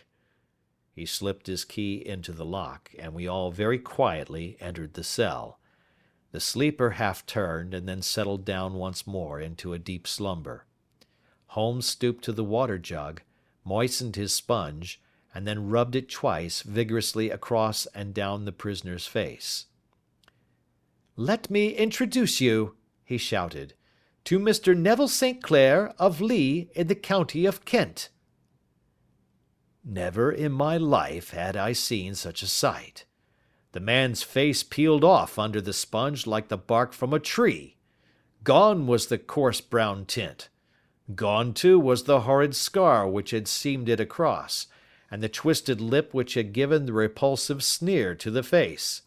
He slipped his key into the lock, and we all very quietly entered the cell. The sleeper half turned and then settled down once more into a deep slumber. Holmes stooped to the water jug, moistened his sponge, and then rubbed it twice vigorously across and down the prisoner's face. "Let me introduce you," he shouted, "to Mr. Neville St. Clair, of Lee, in the county of Kent." Never in my life had I seen such a sight. The man's face peeled off under the sponge like the bark from a tree. Gone was the coarse brown tint. Gone, too, was the horrid scar which had seamed it across, and the twisted lip which had given the repulsive sneer to the face.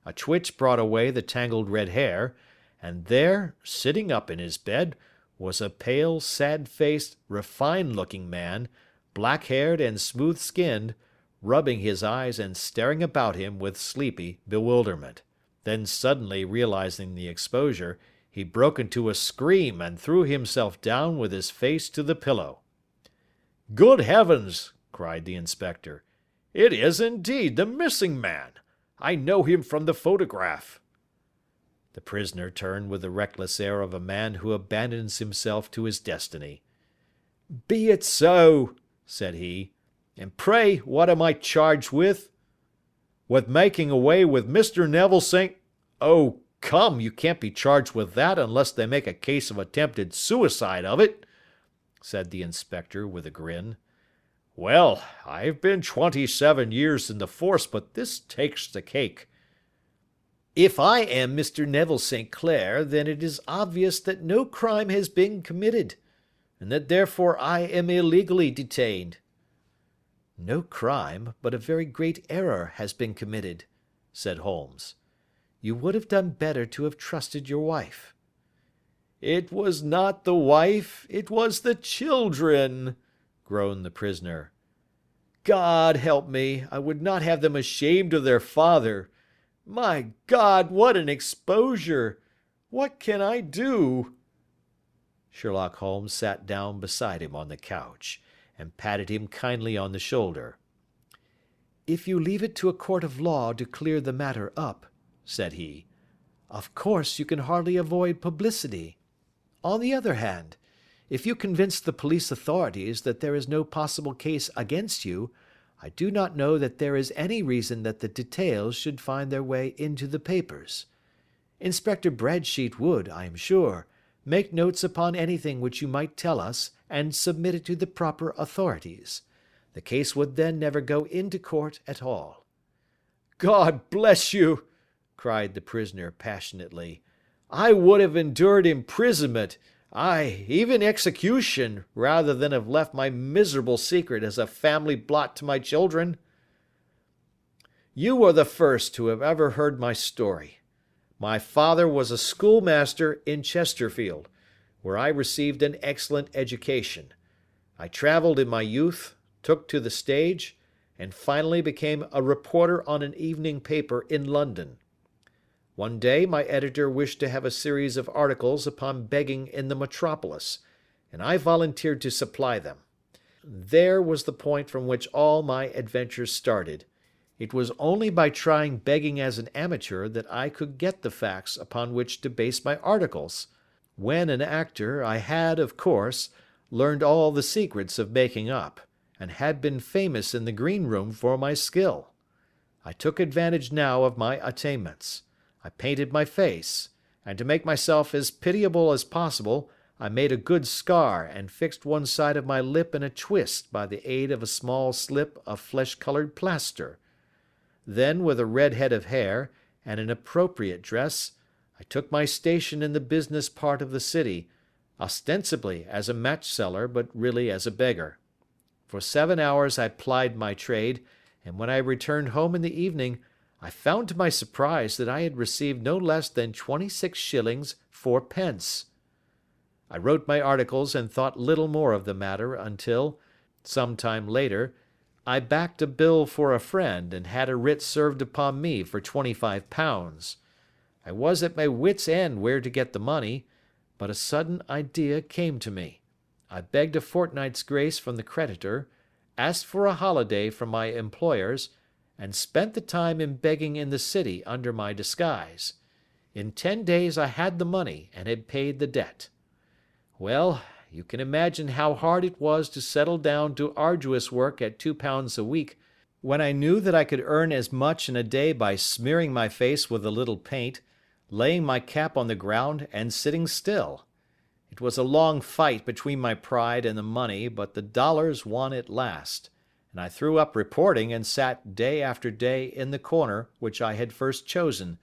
A twitch brought away the tangled red hair, and there, sitting up in his bed, was a pale, sad-faced, refined-looking man, black-haired and smooth-skinned, rubbing his eyes and staring about him with sleepy bewilderment. Then suddenly realizing the exposure, he broke into a scream and threw himself down with his face to the pillow. "Good heavens!" cried the inspector. "It is indeed the missing man. I know him from the photograph." The prisoner turned with the reckless air of a man who abandons himself to his destiny. "Be it so," said he. "And pray, what am I charged with?" "With making away with Mr. Neville St. Oh, come, you can't be charged with that unless they make a case of attempted suicide of it," said the inspector with a grin. "Well, I've been 27 years in the force, but this takes the cake." "If I am Mr. Neville St. Clair, then it is obvious that no crime has been committed, and that therefore I am illegally detained." "No crime, but a very great error has been committed," said Holmes. "You would have done better to have trusted your wife." "It was not the wife, it was the children," groaned the prisoner. "God help me, I would not have them ashamed of their father. My God, what an exposure! What can I do?" Sherlock Holmes sat down beside him on the couch, and patted him kindly on the shoulder. "If you leave it to a court of law to clear the matter up," said he, "of course you can hardly avoid publicity. On the other hand, if you convince the police authorities that there is no possible case against you, I do not know that there is any reason that the details should find their way into the papers. Inspector Bradsheet would, I am sure, make notes upon anything which you might tell us and submit it to the proper authorities. The case would then never go into court at all." "God bless you!" cried the prisoner passionately. "I would have endured imprisonment, aye, even execution, rather than have left my miserable secret as a family blot to my children." "You are the first who have ever heard my story. My father was a schoolmaster in Chesterfield, where I received an excellent education. I travelled in my youth, took to the stage, and finally became a reporter on an evening paper in London. One day my editor wished to have a series of articles upon begging in the metropolis, and I volunteered to supply them. There was the point from which all my adventures started. It was only by trying begging as an amateur that I could get the facts upon which to base my articles. When an actor, I had, of course, learned all the secrets of making up, and had been famous in the green room for my skill. I took advantage now of my attainments. I painted my face, and to make myself as pitiable as possible, I made a good scar and fixed one side of my lip in a twist by the aid of a small slip of flesh-colored plaster. Then, with a red head of hair and an appropriate dress, I took my station in the business part of the city, ostensibly as a match-seller, but really as a beggar. For 7 hours I plied my trade, and when I returned home in the evening, I found to my surprise that I had received no less than 26 shillings 4 pence. I wrote my articles and thought little more of the matter until, some time later, I backed a bill for a friend and had a writ served upon me for £25. I was at my wits' end where to get the money, but a sudden idea came to me. I begged a fortnight's grace from the creditor, asked for a holiday from my employers, and spent the time in begging in the city under my disguise. In 10 days I had the money and had paid the debt. Well, you can imagine how hard it was to settle down to arduous work at £2 a week, when I knew that I could earn as much in a day by smearing my face with a little paint, laying my cap on the ground, and sitting still. It was a long fight between my pride and the money, but the dollars won at last, and I threw up reporting and sat day after day in the corner which I had first chosen,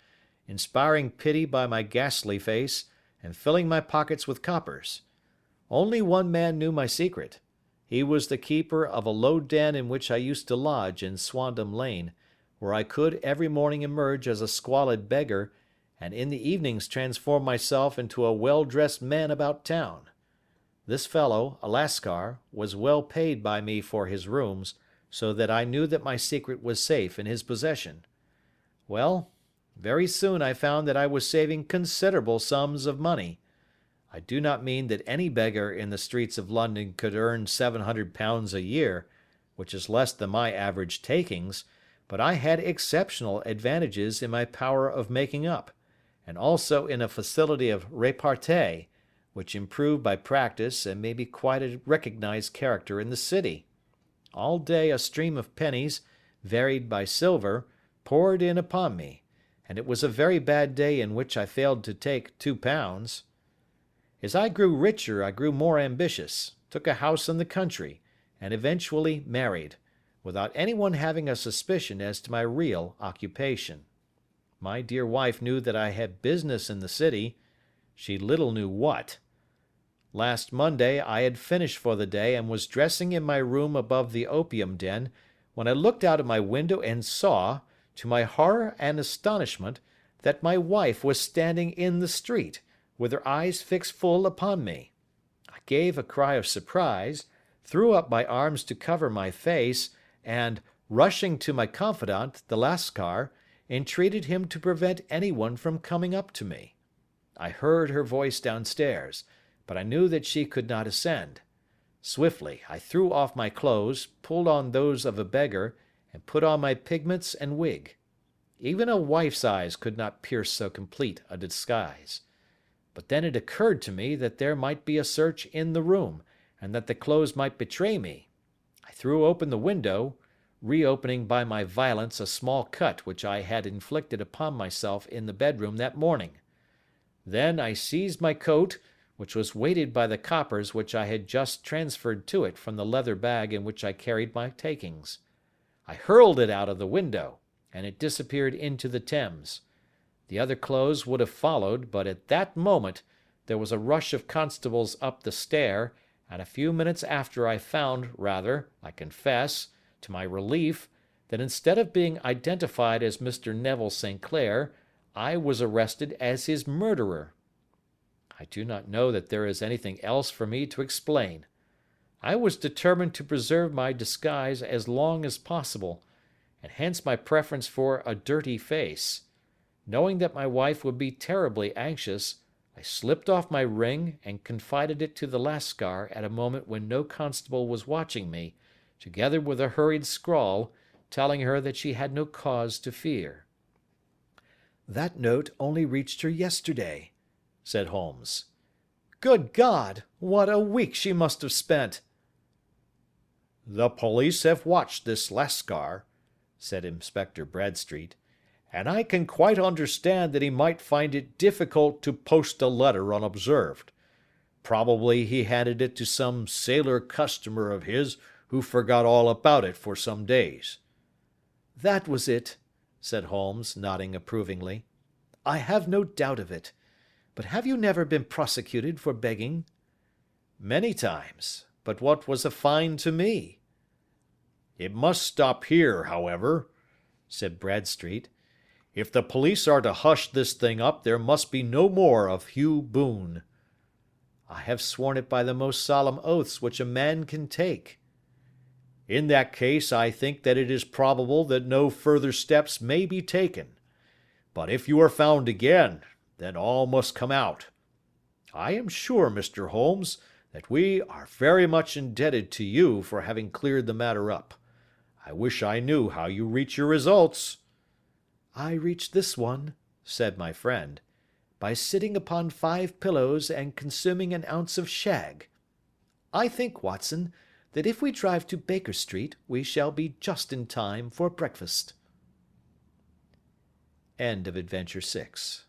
inspiring pity by my ghastly face, and filling my pockets with coppers. Only one man knew my secret. He was the keeper of a low den in which I used to lodge in Swandam Lane, where I could every morning emerge as a squalid beggar, and in the evenings transform myself into a well-dressed man about town. This fellow, a Lascar, was well paid by me for his rooms, so that I knew that my secret was safe in his possession. Well, very soon I found that I was saving considerable sums of money. I do not mean that any beggar in the streets of London could earn £700 a year, which is less than my average takings, but I had exceptional advantages in my power of making up, and also in a facility of repartee, which improved by practice and made me quite a recognized character in the city. All day a stream of pennies, varied by silver, poured in upon me, and it was a very bad day in which I failed to take £2. As I grew richer I grew more ambitious, took a house in the country, and eventually married, without anyone having a suspicion as to my real occupation. My dear wife knew that I had business in the city. She little knew what. Last Monday I had finished for the day and was dressing in my room above the opium den, when I looked out of my window and saw, to my horror and astonishment, that my wife was standing in the street, with her eyes fixed full upon me. I gave a cry of surprise, threw up my arms to cover my face, and, rushing to my confidant, the Lascar, entreated him to prevent anyone from coming up to me. I heard her voice downstairs, but I knew that she could not ascend. Swiftly I threw off my clothes, pulled on those of a beggar, and put on my pigments and wig. Even a wife's eyes could not pierce so complete a disguise. But then it occurred to me that there might be a search in the room, and that the clothes might betray me. I threw open the window, reopening by my violence a small cut which I had inflicted upon myself in the bedroom that morning. Then I seized my coat, which was weighted by the coppers which I had just transferred to it from the leather bag in which I carried my takings. I hurled it out of the window, and it disappeared into the Thames. The other clothes would have followed, but at that moment there was a rush of constables up the stair, and a few minutes after I found, rather, I confess, to my relief, that instead of being identified as Mr. Neville St. Clair, I was arrested as his murderer. I do not know that there is anything else for me to explain. I was determined to preserve my disguise as long as possible, and hence my preference for a dirty face. Knowing that my wife would be terribly anxious, I slipped off my ring and confided it to the Lascar at a moment when no constable was watching me, together with a hurried scrawl, telling her that she had no cause to fear. "That note only reached her yesterday," said Holmes. "Good God! What a week she must have spent!" "The police have watched this Lascar," said Inspector Bradstreet, "and I can quite understand that he might find it difficult to post a letter unobserved. Probably he handed it to some sailor customer of his who forgot all about it for some days." "That was it," said Holmes, nodding approvingly. "I have no doubt of it. But have you never been prosecuted for begging?" "Many times. But what was a fine to me?" "It must stop here, however," said Bradstreet. "If the police are to hush this thing up, there must be no more of Hugh Boone." "I have sworn it by the most solemn oaths which a man can take." "In that case I think that it is probable that no further steps may be taken. But if you are found again, then all must come out. I am sure, Mr. Holmes, that we are very much indebted to you for having cleared the matter up. I wish I knew how you reach your results." "I reach this one," said my friend, "by sitting upon 5 pillows and consuming an ounce of shag. I think, Watson, that if we drive to Baker Street we shall be just in time for breakfast." End of Adventure 6.